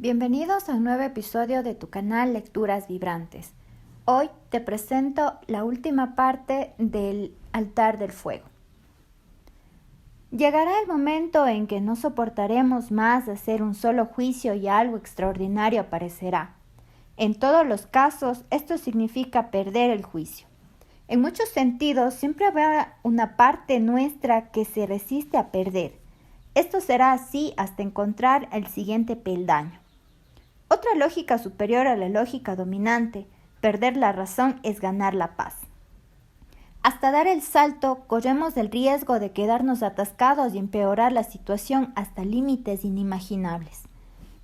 Bienvenidos a un nuevo episodio de tu canal Lecturas Vibrantes. Hoy te presento la última parte del Altar del Fuego. Llegará el momento en que no soportaremos más hacer un solo juicio y algo extraordinario aparecerá. En todos los casos, esto significa perder el juicio. En muchos sentidos, siempre habrá una parte nuestra que se resiste a perder. Esto será así hasta encontrar el siguiente peldaño. Otra lógica superior a la lógica dominante, perder la razón, es ganar la paz. Hasta dar el salto, corremos el riesgo de quedarnos atascados y empeorar la situación hasta límites inimaginables.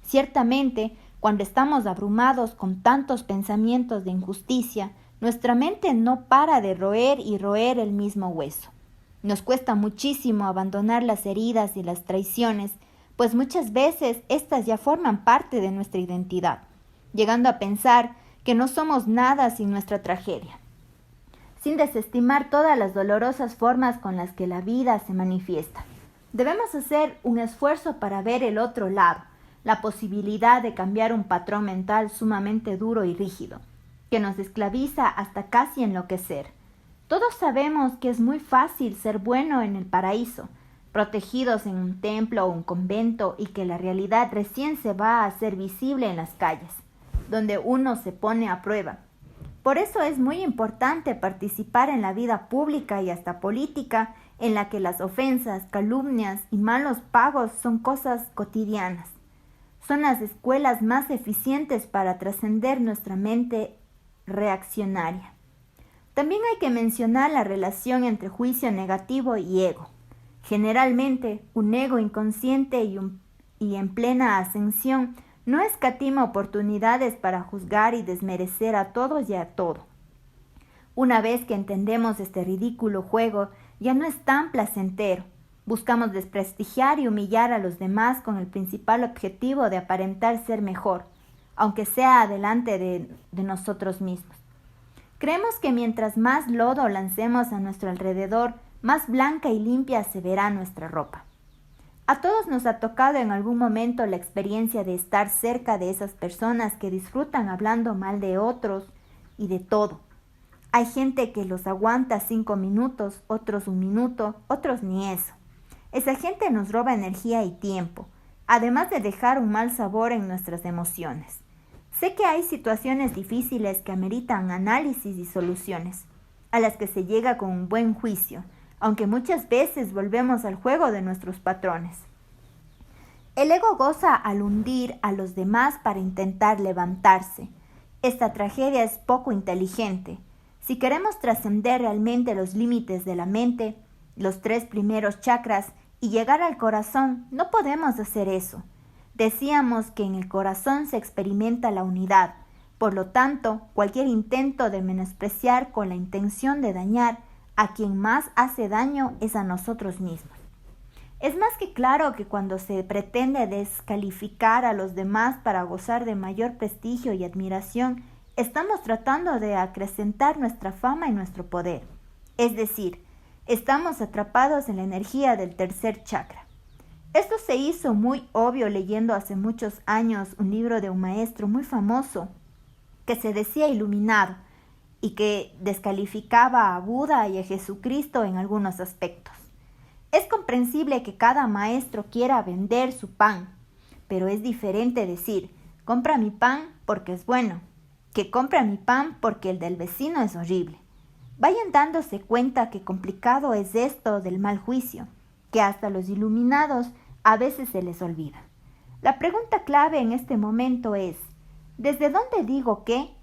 Ciertamente, cuando estamos abrumados con tantos pensamientos de injusticia, nuestra mente no para de roer y roer el mismo hueso. Nos cuesta muchísimo abandonar las heridas y las traiciones, pues muchas veces éstas ya forman parte de nuestra identidad, llegando a pensar que no somos nada sin nuestra tragedia, sin desestimar todas las dolorosas formas con las que la vida se manifiesta. Debemos hacer un esfuerzo para ver el otro lado, la posibilidad de cambiar un patrón mental sumamente duro y rígido, que nos esclaviza hasta casi enloquecer. Todos sabemos que es muy fácil ser bueno en el paraíso, protegidos en un templo o un convento, y que la realidad recién se va a hacer visible en las calles, donde uno se pone a prueba. Por eso es muy importante participar en la vida pública y hasta política, en la que las ofensas, calumnias y malos pagos son cosas cotidianas. Son las escuelas más eficientes para trascender nuestra mente reaccionaria. También hay que mencionar la relación entre juicio negativo y ego. Generalmente, un ego inconsciente y en plena ascensión no escatima oportunidades para juzgar y desmerecer a todos y a todo. Una vez que entendemos este ridículo juego, ya no es tan placentero. Buscamos desprestigiar y humillar a los demás con el principal objetivo de aparentar ser mejor, aunque sea delante de nosotros mismos. Creemos que mientras más lodo lancemos a nuestro alrededor, más blanca y limpia se verá nuestra ropa. A todos nos ha tocado en algún momento la experiencia de estar cerca de esas personas que disfrutan hablando mal de otros y de todo. Hay gente que los aguanta 5 minutos, otros 1 minuto, otros ni eso. Esa gente nos roba energía y tiempo, además de dejar un mal sabor en nuestras emociones. Sé que hay situaciones difíciles que ameritan análisis y soluciones, a las que se llega con un buen juicio, aunque muchas veces volvemos al juego de nuestros patrones. El ego goza al hundir a los demás para intentar levantarse. Esta tragedia es poco inteligente. Si queremos trascender realmente los límites de la mente, los 3 primeros chakras, y llegar al corazón, no podemos hacer eso. Decíamos que en el corazón se experimenta la unidad. Por lo tanto, cualquier intento de menospreciar con la intención de dañar a quien más hace daño es a nosotros mismos. Es más que claro que cuando se pretende descalificar a los demás para gozar de mayor prestigio y admiración, estamos tratando de acrecentar nuestra fama y nuestro poder. Es decir, estamos atrapados en la energía del tercer chakra. Esto se hizo muy obvio leyendo hace muchos años un libro de un maestro muy famoso que se decía iluminado y que descalificaba a Buda y a Jesucristo en algunos aspectos. Es comprensible que cada maestro quiera vender su pan, pero es diferente decir, compra mi pan porque es bueno, que compra mi pan porque el del vecino es horrible. Vayan dándose cuenta qué complicado es esto del mal juicio, que hasta los iluminados a veces se les olvida. La pregunta clave en este momento es, ¿desde dónde digo qué?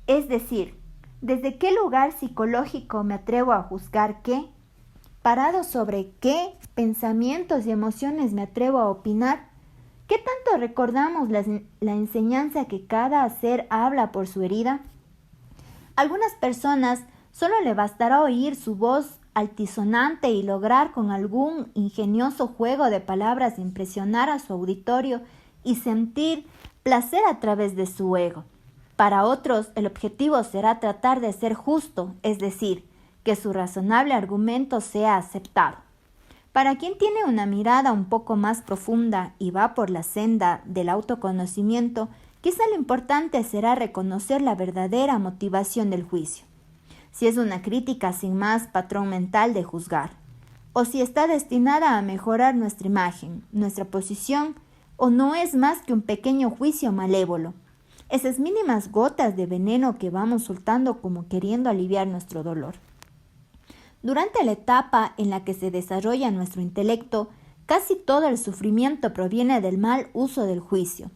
Es decir, ¿desde qué lugar psicológico me atrevo a juzgar qué? ¿Parado sobre qué pensamientos y emociones me atrevo a opinar? ¿Qué tanto recordamos la enseñanza que cada ser habla por su herida? Algunas personas solo le bastará oír su voz altisonante y lograr con algún ingenioso juego de palabras impresionar a su auditorio y sentir placer a través de su ego. Para otros, el objetivo será tratar de ser justo, es decir, que su razonable argumento sea aceptado. Para quien tiene una mirada un poco más profunda y va por la senda del autoconocimiento, quizá lo importante será reconocer la verdadera motivación del juicio. Si es una crítica sin más patrón mental de juzgar, o si está destinada a mejorar nuestra imagen, nuestra posición, o no es más que un pequeño juicio malévolo. Esas mínimas gotas de veneno que vamos soltando como queriendo aliviar nuestro dolor. Durante la etapa en la que se desarrolla nuestro intelecto, casi todo el sufrimiento proviene del mal uso del juicio.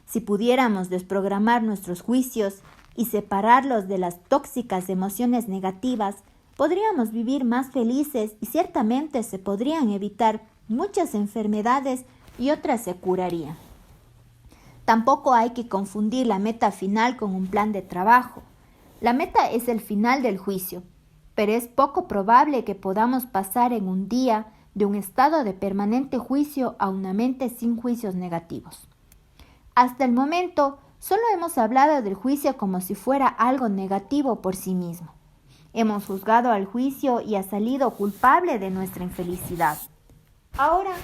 Si pudiéramos desprogramar nuestros juicios y separarlos de las tóxicas emociones negativas, podríamos vivir más felices y ciertamente se podrían evitar muchas enfermedades y otras se curarían. Tampoco hay que confundir la meta final con un plan de trabajo. La meta es el final del juicio, pero es poco probable que podamos pasar en un día de un estado de permanente juicio a una mente sin juicios negativos. Hasta el momento, solo hemos hablado del juicio como si fuera algo negativo por sí mismo. Hemos juzgado al juicio y ha salido culpable de nuestra infelicidad. Ahora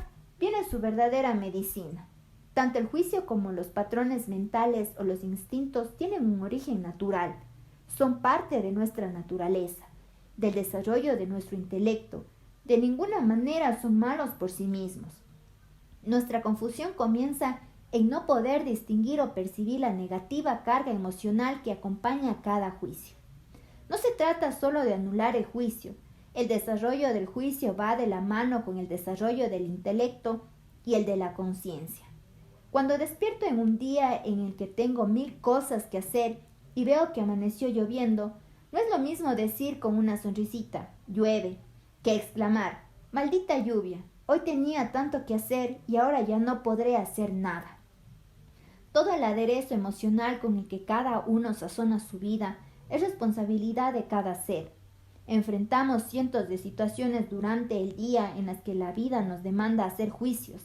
viene su verdadera medicina. Tanto el juicio como los patrones mentales o los instintos tienen un origen natural. Son parte de nuestra naturaleza, del desarrollo de nuestro intelecto. De ninguna manera son malos por sí mismos. Nuestra confusión comienza en no poder distinguir o percibir la negativa carga emocional que acompaña a cada juicio. No se trata solo de anular el juicio. El desarrollo del juicio va de la mano con el desarrollo del intelecto y el de la conciencia. Cuando despierto en un día en el que tengo 1000 cosas que hacer y veo que amaneció lloviendo, no es lo mismo decir con una sonrisita, llueve, que exclamar, maldita lluvia, hoy tenía tanto que hacer y ahora ya no podré hacer nada. Todo el aderezo emocional con el que cada uno sazona su vida es responsabilidad de cada ser. Enfrentamos cientos de situaciones durante el día en las que la vida nos demanda hacer juicios.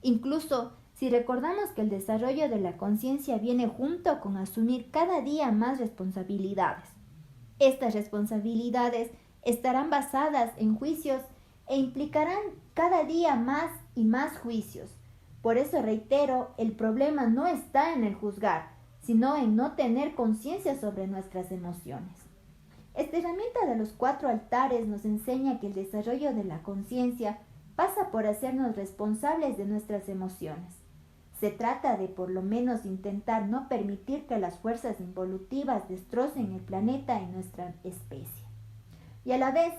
Incluso si recordamos que el desarrollo de la conciencia viene junto con asumir cada día más responsabilidades. Estas responsabilidades estarán basadas en juicios e implicarán cada día más y más juicios. Por eso reitero, el problema no está en el juzgar, sino en no tener conciencia sobre nuestras emociones. Esta herramienta de los 4 altares nos enseña que el desarrollo de la conciencia pasa por hacernos responsables de nuestras emociones. Se trata de por lo menos intentar no permitir que las fuerzas involutivas destrocen el planeta y nuestra especie. Y a la vez,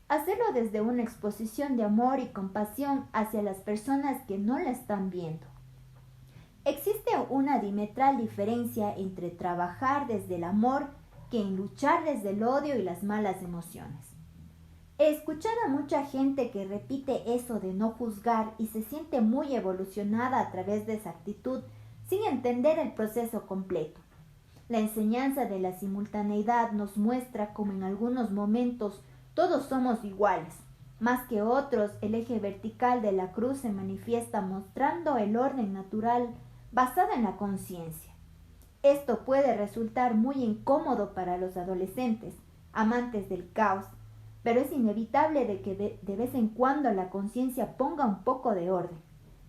hacerlo desde una exposición de amor y compasión hacia las personas que no la están viendo. Existe una diametral diferencia entre trabajar desde el amor que en luchar desde el odio y las malas emociones. He escuchado a mucha gente que repite eso de no juzgar y se siente muy evolucionada a través de esa actitud sin entender el proceso completo. La enseñanza de la simultaneidad nos muestra cómo en algunos momentos todos somos iguales. Más que otros, el eje vertical de la cruz se manifiesta mostrando el orden natural basado en la conciencia. Esto puede resultar muy incómodo para los adolescentes, amantes del caos, pero es inevitable de que de vez en cuando la conciencia ponga un poco de orden.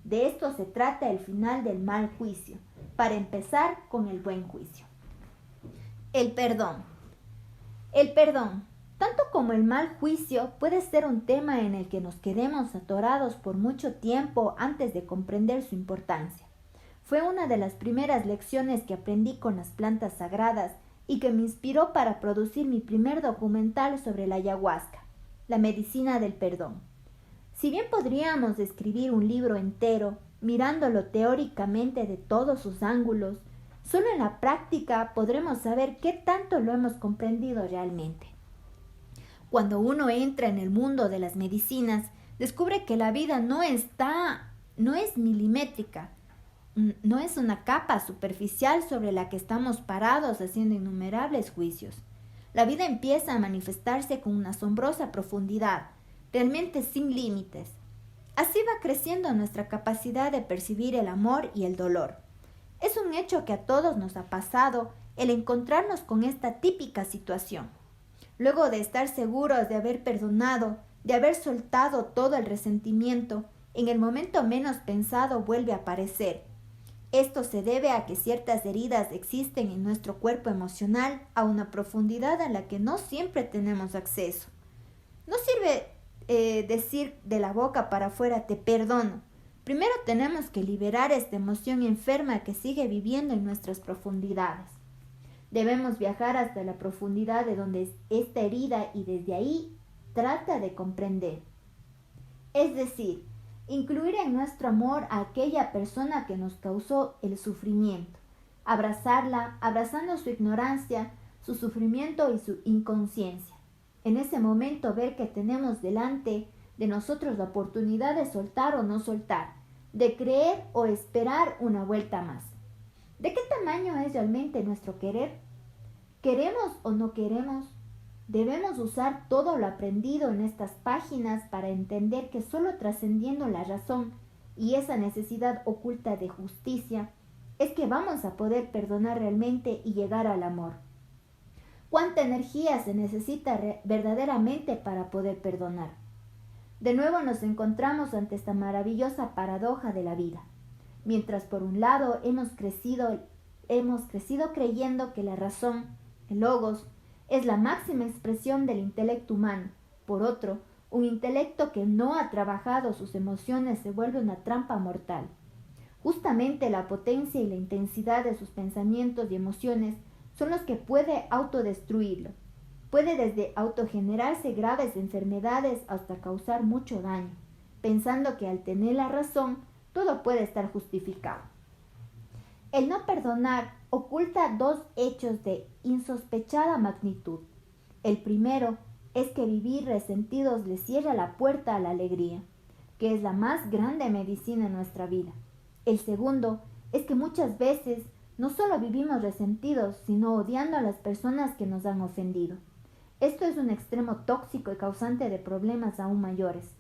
De esto se trata el final del mal juicio, para empezar con el buen juicio. El perdón. El perdón, tanto como el mal juicio, puede ser un tema en el que nos quedemos atorados por mucho tiempo antes de comprender su importancia. Fue una de las primeras lecciones que aprendí con las plantas sagradas y que me inspiró para producir mi primer documental sobre la ayahuasca, la medicina del perdón. Si bien podríamos escribir un libro entero, mirándolo teóricamente de todos sus ángulos, solo en la práctica podremos saber qué tanto lo hemos comprendido realmente. Cuando uno entra en el mundo de las medicinas, descubre que la vida no es milimétrica, no es una capa superficial sobre la que estamos parados haciendo innumerables juicios. La vida empieza a manifestarse con una asombrosa profundidad, realmente sin límites. Así va creciendo nuestra capacidad de percibir el amor y el dolor. Es un hecho que a todos nos ha pasado el encontrarnos con esta típica situación. Luego de estar seguros de haber perdonado, de haber soltado todo el resentimiento, en el momento menos pensado vuelve a aparecer. Esto se debe a que ciertas heridas existen en nuestro cuerpo emocional a una profundidad a la que no siempre tenemos acceso. No sirve decir de la boca para afuera te perdono. Primero tenemos que liberar esta emoción enferma que sigue viviendo en nuestras profundidades. Debemos viajar hasta la profundidad de donde es esta herida y desde ahí trata de comprender. Es decir, incluir en nuestro amor a aquella persona que nos causó el sufrimiento, abrazarla, abrazando su ignorancia, su sufrimiento y su inconsciencia. En ese momento ver que tenemos delante de nosotros la oportunidad de soltar o no soltar, de creer o esperar una vuelta más. ¿De qué tamaño es realmente nuestro querer? ¿Queremos o no queremos? Debemos usar todo lo aprendido en estas páginas para entender que solo trascendiendo la razón y esa necesidad oculta de justicia es que vamos a poder perdonar realmente y llegar al amor. ¿Cuánta energía se necesita verdaderamente para poder perdonar? De nuevo nos encontramos ante esta maravillosa paradoja de la vida. Mientras por un lado hemos crecido creyendo que la razón, el logos, es la máxima expresión del intelecto humano. Por otro, un intelecto que no ha trabajado sus emociones se vuelve una trampa mortal. Justamente la potencia y la intensidad de sus pensamientos y emociones son los que puede autodestruirlo. Puede desde autogenerarse graves enfermedades hasta causar mucho daño, pensando que al tener la razón todo puede estar justificado. El no perdonar oculta dos hechos de insospechada magnitud. El primero es que vivir resentidos le cierra la puerta a la alegría, que es la más grande medicina en nuestra vida. El segundo es que muchas veces no solo vivimos resentidos, sino odiando a las personas que nos han ofendido. Esto es un extremo tóxico y causante de problemas aún mayores.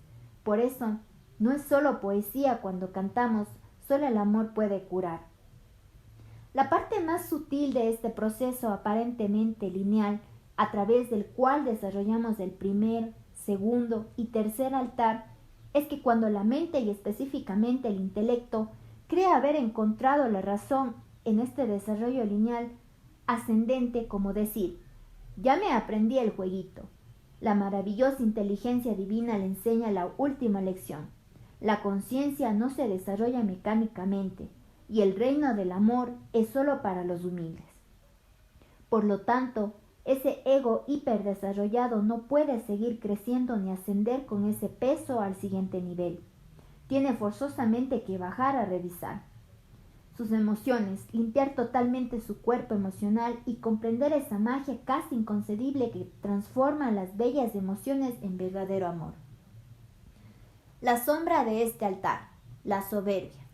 Por eso, no es solo poesía cuando cantamos, solo el amor puede curar. La parte más sutil de este proceso aparentemente lineal, a través del cual desarrollamos el primer, segundo y tercer altar, es que cuando la mente y específicamente el intelecto cree haber encontrado la razón en este desarrollo lineal ascendente, como decir, ya me aprendí el jueguito. La maravillosa inteligencia divina le enseña la última lección. La conciencia no se desarrolla mecánicamente y el reino del amor es solo para los humildes. Por lo tanto, ese ego hiperdesarrollado no puede seguir creciendo ni ascender con ese peso al siguiente nivel. Tiene forzosamente que bajar a revisar sus emociones, limpiar totalmente su cuerpo emocional y comprender esa magia casi inconcebible que transforma las bellas emociones en verdadero amor. La sombra de este altar, la soberbia.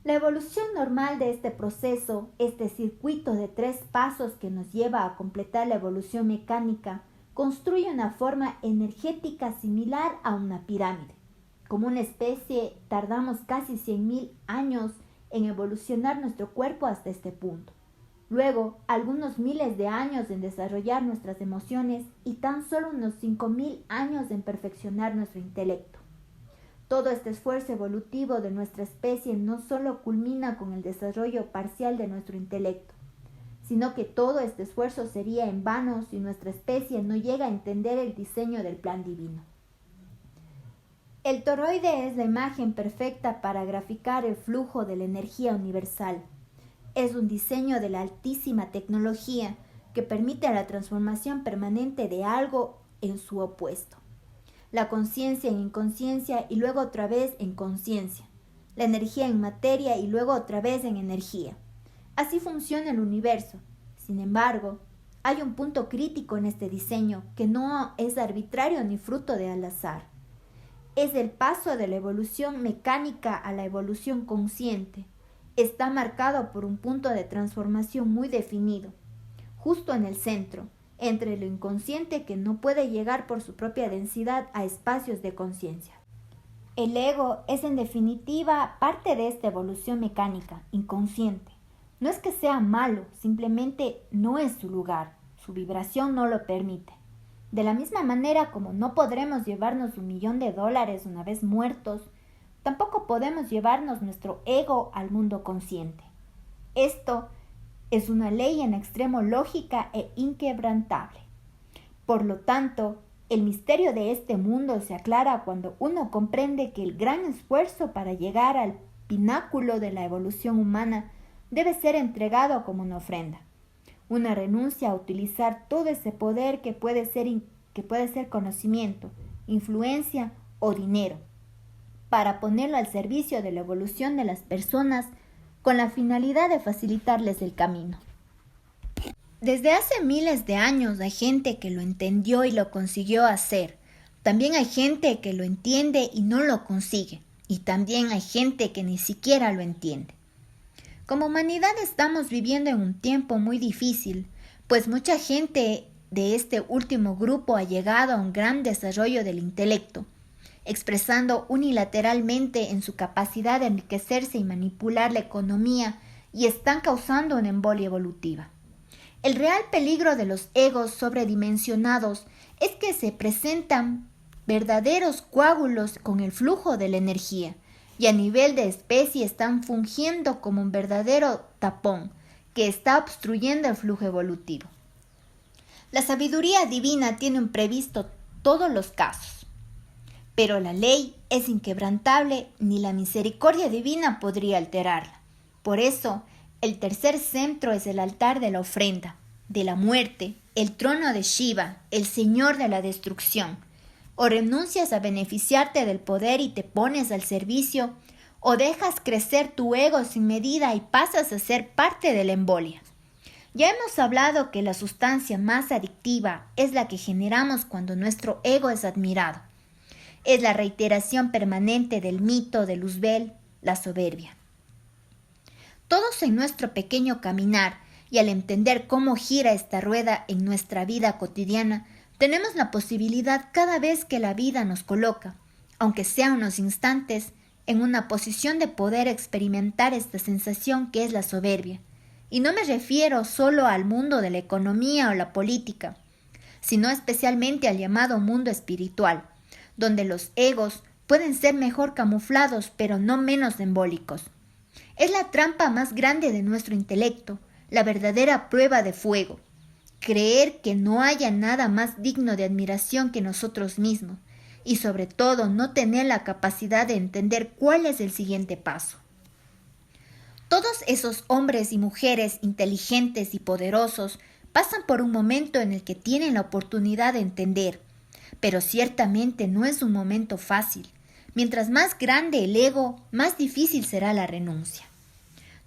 La evolución normal de este proceso, este circuito de 3 pasos que nos lleva a completar la evolución mecánica, construye una forma energética similar a una pirámide. Como una especie, tardamos casi 100.000 años en evolucionar nuestro cuerpo hasta este punto. Luego, algunos miles de años en desarrollar nuestras emociones y tan solo unos 5.000 años en perfeccionar nuestro intelecto. Todo este esfuerzo evolutivo de nuestra especie no solo culmina con el desarrollo parcial de nuestro intelecto, sino que todo este esfuerzo sería en vano si nuestra especie no llega a entender el diseño del plan divino. El toroide es la imagen perfecta para graficar el flujo de la energía universal. Es un diseño de la altísima tecnología que permite la transformación permanente de algo en su opuesto. La conciencia en inconsciencia y luego otra vez en conciencia. La energía en materia y luego otra vez en energía. Así funciona el universo. Sin embargo, hay un punto crítico en este diseño que no es arbitrario ni fruto de al azar. Es el paso de la evolución mecánica a la evolución consciente. Está marcado por un punto de transformación muy definido, justo en el centro, entre lo inconsciente que no puede llegar por su propia densidad a espacios de conciencia. El ego es en definitiva parte de esta evolución mecánica, inconsciente. No es que sea malo, simplemente no es su lugar, su vibración no lo permite. De la misma manera como no podremos llevarnos $1.000.000 una vez muertos, tampoco podemos llevarnos nuestro ego al mundo consciente. Esto es una ley en extremo lógica e inquebrantable. Por lo tanto, el misterio de este mundo se aclara cuando uno comprende que el gran esfuerzo para llegar al pináculo de la evolución humana debe ser entregado como una ofrenda, una renuncia a utilizar todo ese poder que puede ser conocimiento, influencia o dinero, para ponerlo al servicio de la evolución de las personas con la finalidad de facilitarles el camino. Desde hace miles de años hay gente que lo entendió y lo consiguió hacer. También hay gente que lo entiende y no lo consigue. Y también hay gente que ni siquiera lo entiende. Como humanidad estamos viviendo en un tiempo muy difícil, pues mucha gente de este último grupo ha llegado a un gran desarrollo del intelecto, expresando unilateralmente en su capacidad de enriquecerse y manipular la economía, y están causando una embolia evolutiva. El real peligro de los egos sobredimensionados es que se presentan verdaderos coágulos con el flujo de la energía, y a nivel de especie están fungiendo como un verdadero tapón que está obstruyendo el flujo evolutivo. La sabiduría divina tiene previsto todos los casos, pero la ley es inquebrantable, ni la misericordia divina podría alterarla. Por eso, el tercer centro es el altar de la ofrenda, de la muerte, el trono de Shiva, el señor de la destrucción. O renuncias a beneficiarte del poder y te pones al servicio, o dejas crecer tu ego sin medida y pasas a ser parte de la embolia. Ya hemos hablado que la sustancia más adictiva es la que generamos cuando nuestro ego es admirado. Es la reiteración permanente del mito de Luzbel, la soberbia. Todos en nuestro pequeño caminar y al entender cómo gira esta rueda en nuestra vida cotidiana, tenemos la posibilidad cada vez que la vida nos coloca, aunque sea unos instantes, en una posición de poder experimentar esta sensación que es la soberbia. Y no me refiero solo al mundo de la economía o la política, sino especialmente al llamado mundo espiritual, donde los egos pueden ser mejor camuflados pero no menos embólicos. Es la trampa más grande de nuestro intelecto, la verdadera prueba de fuego. Creer que no haya nada más digno de admiración que nosotros mismos, y sobre todo no tener la capacidad de entender cuál es el siguiente paso. Todos esos hombres y mujeres inteligentes y poderosos pasan por un momento en el que tienen la oportunidad de entender, pero ciertamente no es un momento fácil. Mientras más grande el ego, más difícil será la renuncia.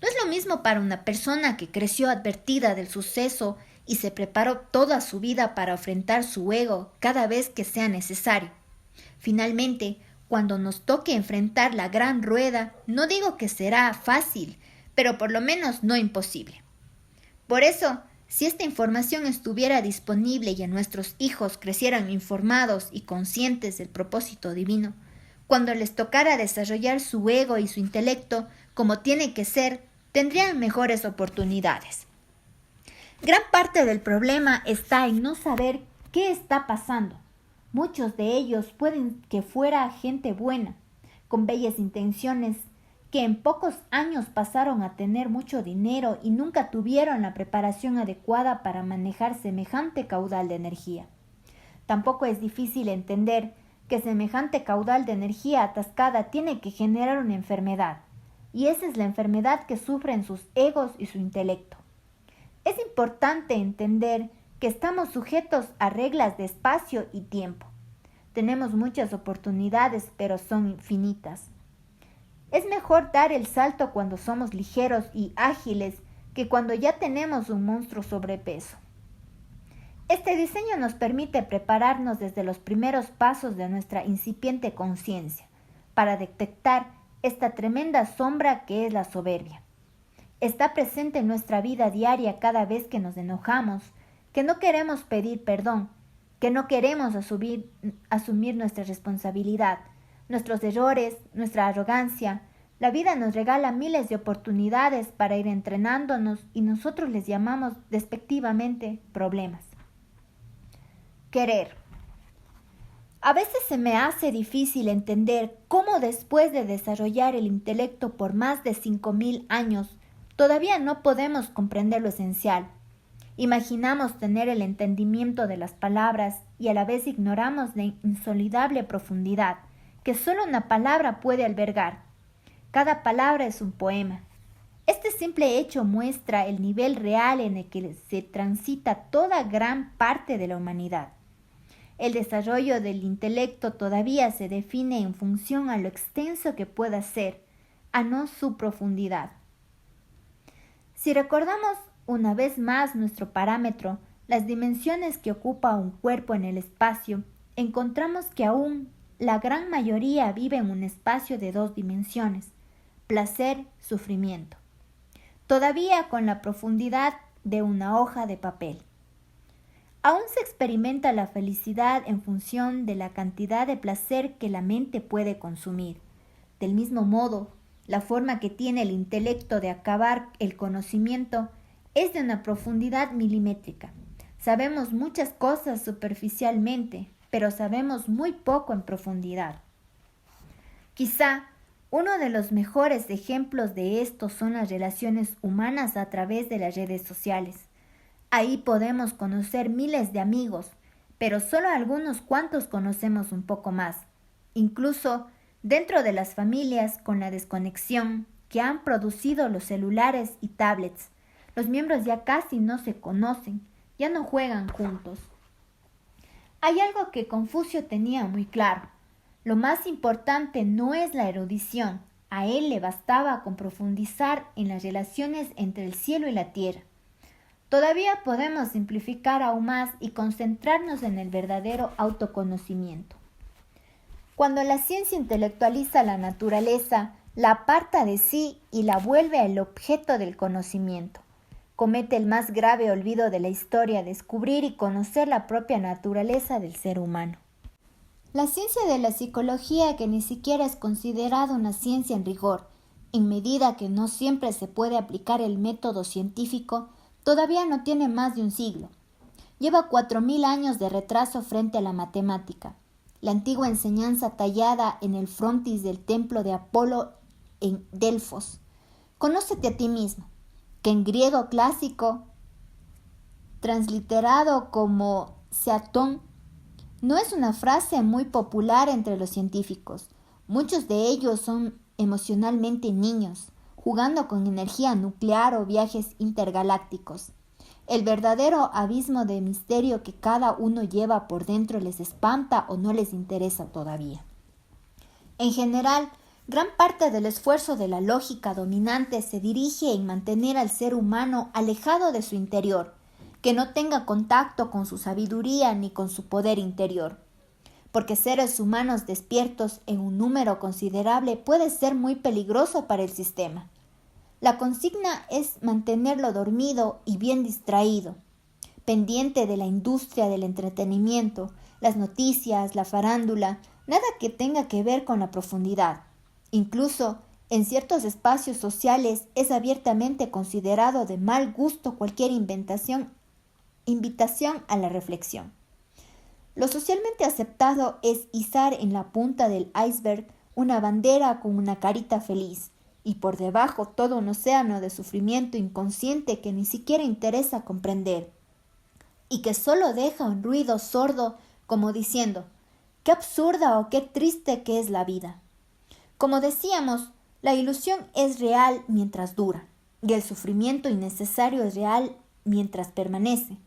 No es lo mismo para una persona que creció advertida del suceso y se preparó toda su vida para enfrentar su ego cada vez que sea necesario. Finalmente, cuando nos toque enfrentar la gran rueda, no digo que será fácil, pero por lo menos no imposible. Por eso, si esta información estuviera disponible y a nuestros hijos crecieran informados y conscientes del propósito divino, cuando les tocara desarrollar su ego y su intelecto como tiene que ser, tendrían mejores oportunidades. Gran parte del problema está en no saber qué está pasando. Muchos de ellos pueden que fuera gente buena, con bellas intenciones, que en pocos años pasaron a tener mucho dinero y nunca tuvieron la preparación adecuada para manejar semejante caudal de energía. Tampoco es difícil entender que semejante caudal de energía atascada tiene que generar una enfermedad, y esa es la enfermedad que sufren sus egos y su intelecto. Es importante entender que estamos sujetos a reglas de espacio y tiempo. Tenemos muchas oportunidades, pero son infinitas. Es mejor dar el salto cuando somos ligeros y ágiles que cuando ya tenemos un monstruo sobrepeso. Este diseño nos permite prepararnos desde los primeros pasos de nuestra incipiente conciencia para detectar esta tremenda sombra que es la soberbia. Está presente en nuestra vida diaria cada vez que nos enojamos, que no queremos pedir perdón, que no queremos asumir nuestra responsabilidad, nuestros errores, nuestra arrogancia. La vida nos regala miles de oportunidades para ir entrenándonos y nosotros les llamamos despectivamente problemas. Querer. A veces se me hace difícil entender cómo después de desarrollar el intelecto por más de 5.000 años, todavía no podemos comprender lo esencial. Imaginamos tener el entendimiento de las palabras y a la vez ignoramos la insolidable profundidad que solo una palabra puede albergar. Cada palabra es un poema. Este simple hecho muestra el nivel real en el que se transita toda gran parte de la humanidad. El desarrollo del intelecto todavía se define en función a lo extenso que pueda ser, a no su profundidad. Si recordamos una vez más nuestro parámetro, las dimensiones que ocupa un cuerpo en el espacio, encontramos que aún la gran mayoría vive en un espacio de 2 dimensiones, placer, sufrimiento, todavía con la profundidad de una hoja de papel. Aún se experimenta la felicidad en función de la cantidad de placer que la mente puede consumir. Del mismo modo, la forma que tiene el intelecto de acabar el conocimiento es de una profundidad milimétrica. Sabemos muchas cosas superficialmente, pero sabemos muy poco en profundidad. Quizá uno de los mejores ejemplos de esto son las relaciones humanas a través de las redes sociales. Ahí podemos conocer miles de amigos, pero solo algunos cuantos conocemos un poco más. Incluso dentro de las familias, con la desconexión que han producido los celulares y tablets, los miembros ya casi no se conocen, ya no juegan juntos. Hay algo que Confucio tenía muy claro. Lo más importante no es la erudición. A él le bastaba con profundizar en las relaciones entre el cielo y la tierra. Todavía podemos simplificar aún más y concentrarnos en el verdadero autoconocimiento. Cuando la ciencia intelectualiza la naturaleza, la aparta de sí y la vuelve el objeto del conocimiento. Comete el más grave olvido de la historia, descubrir y conocer la propia naturaleza del ser humano. La ciencia de la psicología, que ni siquiera es considerada una ciencia en rigor, en medida que no siempre se puede aplicar el método científico, todavía no tiene más de un siglo. Lleva 4.000 años de retraso frente a la matemática. La antigua enseñanza tallada en el frontis del templo de Apolo en Delfos. Conócete a ti mismo, que en griego clásico, transliterado como seatón, no es una frase muy popular entre los científicos. Muchos de ellos son emocionalmente niños, jugando con energía nuclear o viajes intergalácticos. El verdadero abismo de misterio que cada uno lleva por dentro les espanta o no les interesa todavía. En general, gran parte del esfuerzo de la lógica dominante se dirige en mantener al ser humano alejado de su interior, que no tenga contacto con su sabiduría ni con su poder interior. Porque seres humanos despiertos en un número considerable puede ser muy peligroso para el sistema. La consigna es mantenerlo dormido y bien distraído, pendiente de la industria del entretenimiento, las noticias, la farándula, nada que tenga que ver con la profundidad. Incluso, en ciertos espacios sociales es abiertamente considerado de mal gusto cualquier invitación a la reflexión. Lo socialmente aceptado es izar en la punta del iceberg una bandera con una carita feliz, y por debajo todo un océano de sufrimiento inconsciente que ni siquiera interesa comprender, y que solo deja un ruido sordo como diciendo, qué absurda o qué triste que es la vida. Como decíamos, la ilusión es real mientras dura, y el sufrimiento innecesario es real mientras permanece.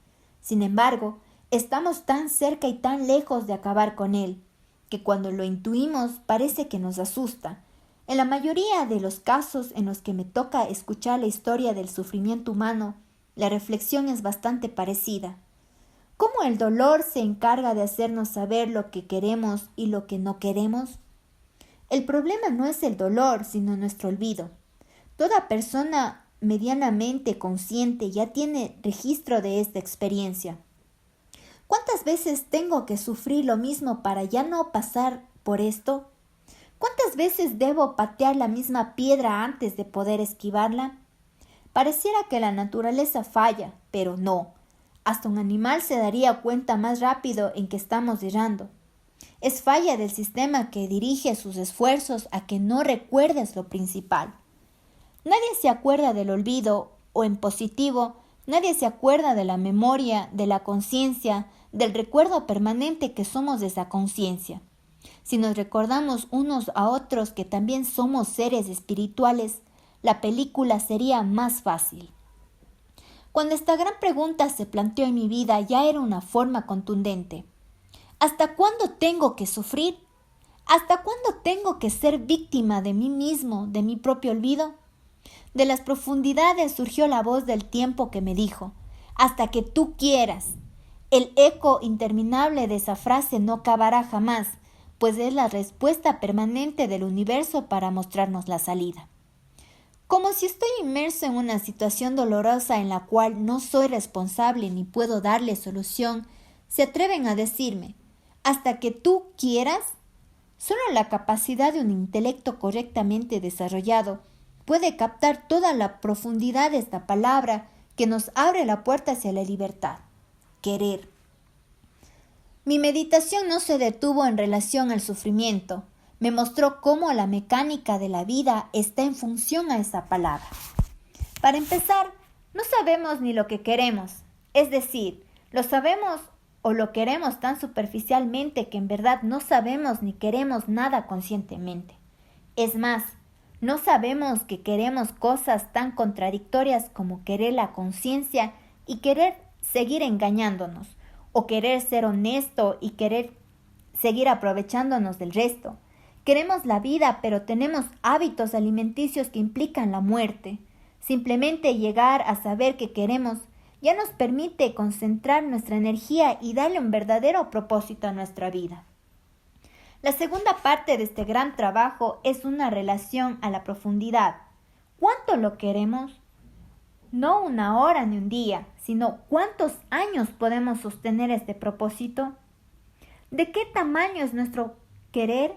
Sin embargo, estamos tan cerca y tan lejos de acabar con él, que cuando lo intuimos parece que nos asusta. En la mayoría de los casos en los que me toca escuchar la historia del sufrimiento humano, la reflexión es bastante parecida. ¿Cómo el dolor se encarga de hacernos saber lo que queremos y lo que no queremos? El problema no es el dolor, sino nuestro olvido. Toda persona medianamente consciente ya tiene registro de esta experiencia. ¿Cuántas veces tengo que sufrir lo mismo para ya no pasar por esto? ¿Cuántas veces debo patear la misma piedra antes de poder esquivarla? Pareciera que la naturaleza falla, pero no. hasta un animal se daría cuenta más rápido en que estamos errando. Es falla del sistema que dirige sus esfuerzos a que no recuerdes lo principal. Nadie se acuerda del olvido, o en positivo, nadie se acuerda de la memoria, de la conciencia, del recuerdo permanente que somos de esa conciencia. Si nos recordamos unos a otros que también somos seres espirituales, la película sería más fácil. Cuando esta gran pregunta se planteó en mi vida ya era una forma contundente. ¿Hasta cuándo tengo que sufrir? ¿Hasta cuándo tengo que ser víctima de mí mismo, de mi propio olvido? De las profundidades surgió la voz del tiempo que me dijo, hasta que tú quieras. El eco interminable de esa frase no acabará jamás, pues es la respuesta permanente del universo para mostrarnos la salida. Como si estoy inmerso en una situación dolorosa en la cual no soy responsable ni puedo darle solución, se atreven a decirme, hasta que tú quieras. Solo la capacidad de un intelecto correctamente desarrollado puede captar toda la profundidad de esta palabra que nos abre la puerta hacia la libertad. Querer. Mi meditación no se detuvo en relación al sufrimiento. Me mostró cómo la mecánica de la vida está en función a esa palabra. Para empezar, no sabemos ni lo que queremos. Es decir, lo sabemos o lo queremos tan superficialmente que en verdad no sabemos ni queremos nada conscientemente. Es más, no sabemos que queremos cosas tan contradictorias como querer la conciencia y querer seguir engañándonos, o querer ser honesto y querer seguir aprovechándonos del resto. Queremos la vida, pero tenemos hábitos alimenticios que implican la muerte. Simplemente llegar a saber que queremos ya nos permite concentrar nuestra energía y darle un verdadero propósito a nuestra vida. La segunda parte de este gran trabajo es una relación a la profundidad. ¿Cuánto lo queremos? No una hora ni un día, sino ¿cuántos años podemos sostener este propósito? ¿De qué tamaño es nuestro querer?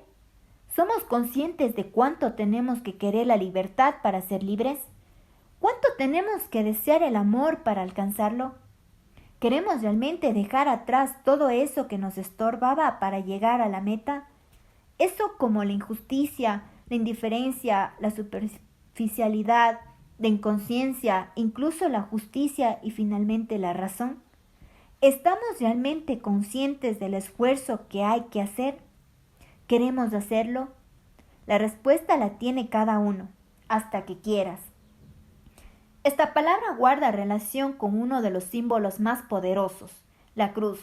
¿Somos conscientes de cuánto tenemos que querer la libertad para ser libres? ¿Cuánto tenemos que desear el amor para alcanzarlo? ¿Queremos realmente dejar atrás todo eso que nos estorbaba para llegar a la meta? Eso como la injusticia, la indiferencia, la superficialidad, la inconsciencia, incluso la justicia y finalmente la razón. ¿Estamos realmente conscientes del esfuerzo que hay que hacer? ¿Queremos hacerlo? La respuesta la tiene cada uno, hasta que quieras. Esta palabra guarda relación con uno de los símbolos más poderosos, la cruz.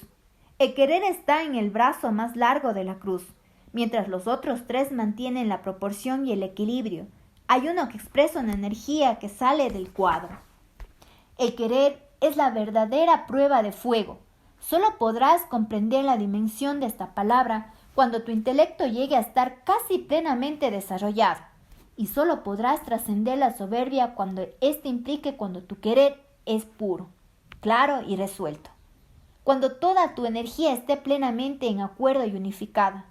El querer está en el brazo más largo de la cruz, mientras los otros tres mantienen la proporción y el equilibrio. Hay uno que expresa una energía que sale del cuadro. El querer es la verdadera prueba de fuego. Solo podrás comprender la dimensión de esta palabra cuando tu intelecto llegue a estar casi plenamente desarrollado. Y solo podrás trascender la soberbia cuando cuando tu querer es puro, claro y resuelto. Cuando toda tu energía esté plenamente en acuerdo y unificada.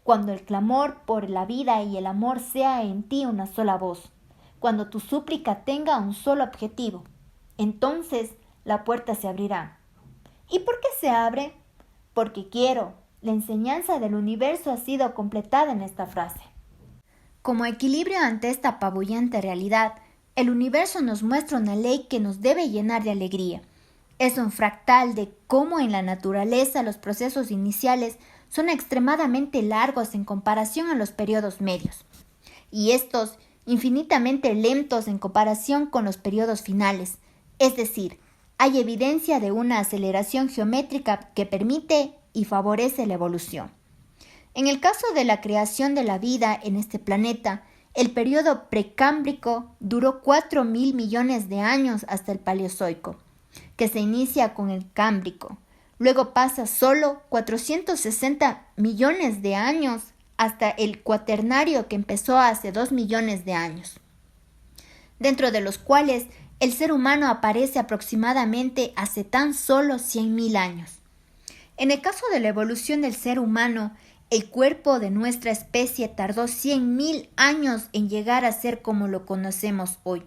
Cuando el clamor por la vida y el amor sea en ti una sola voz. Cuando tu súplica tenga un solo objetivo. Entonces la puerta se abrirá. ¿Y por qué se abre? Porque quiero. La enseñanza del universo ha sido completada en esta frase. Como equilibrio ante esta apabullante realidad, el universo nos muestra una ley que nos debe llenar de alegría. Es un fractal de cómo en la naturaleza los procesos iniciales son extremadamente largos en comparación a los periodos medios, y estos infinitamente lentos en comparación con los periodos finales, es decir, hay evidencia de una aceleración geométrica que permite y favorece la evolución. En el caso de la creación de la vida en este planeta, el periodo precámbrico duró 4.000 millones de años hasta el Paleozoico, que se inicia con el Cámbrico. Luego pasa solo 460 millones de años hasta el Cuaternario, que empezó hace 2 millones de años, dentro de los cuales el ser humano aparece aproximadamente hace tan solo 100.000 años. En el caso de la evolución del ser humano, el cuerpo de nuestra especie tardó 100.000 años en llegar a ser como lo conocemos hoy.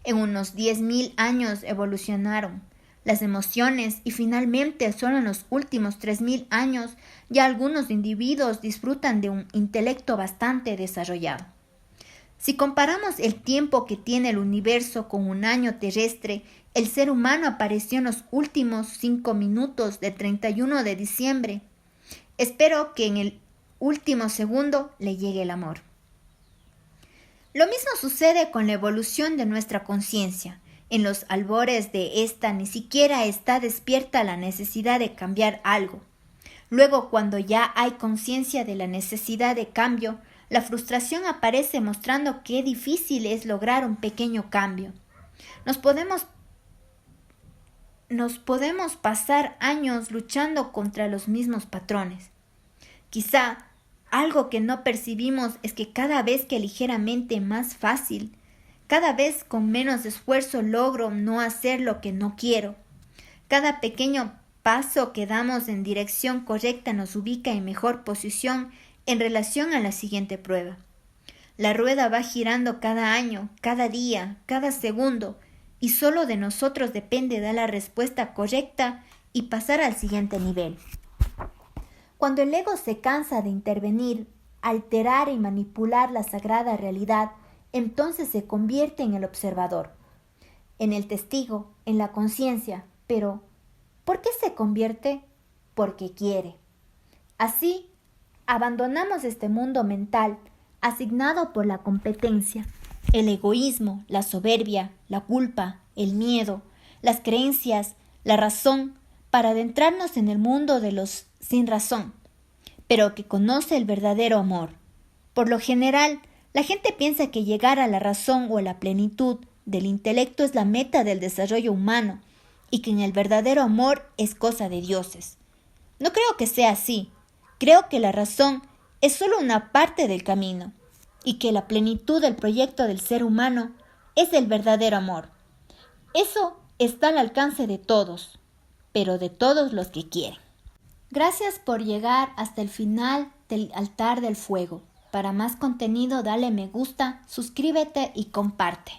En unos 10.000 años evolucionaron. las emociones y finalmente solo en los últimos 3000 años ya algunos individuos disfrutan de un intelecto bastante desarrollado. Si comparamos el tiempo que tiene el universo con un año terrestre, el ser humano apareció en los últimos 5 minutos del 31 de diciembre. Espero que en el último segundo le llegue el amor. Lo mismo sucede con la evolución de nuestra conciencia. En los albores de esta ni siquiera está despierta la necesidad de cambiar algo. Luego, cuando ya hay conciencia de la necesidad de cambio, la frustración aparece mostrando qué difícil es lograr un pequeño cambio. Nos podemos pasar años luchando contra los mismos patrones. Quizá algo que no percibimos es que cada vez que ligeramente más fácil, cada vez con menos esfuerzo logro no hacer lo que no quiero. Cada pequeño paso que damos en dirección correcta nos ubica en mejor posición en relación a la siguiente prueba. La rueda va girando cada año, cada día, cada segundo, y solo de nosotros depende dar la respuesta correcta y pasar al siguiente nivel. Cuando el ego se cansa de intervenir, alterar y manipular la sagrada realidad, entonces se convierte en el observador, en el testigo, en la conciencia. Pero, ¿por qué se convierte? Porque quiere. Así, abandonamos este mundo mental asignado por la competencia, el egoísmo, la soberbia, la culpa, el miedo, las creencias, la razón, para adentrarnos en el mundo de los sin razón, pero que conoce el verdadero amor. Por lo general, la gente piensa que llegar a la razón o a la plenitud del intelecto es la meta del desarrollo humano y que en el verdadero amor es cosa de dioses. No creo que sea así. Creo que la razón es solo una parte del camino y que la plenitud del proyecto del ser humano es el verdadero amor. Eso está al alcance de todos, pero de todos los que quieren. Gracias por llegar hasta el final del Altar del Fuego. Para más contenido dale me gusta, suscríbete y comparte.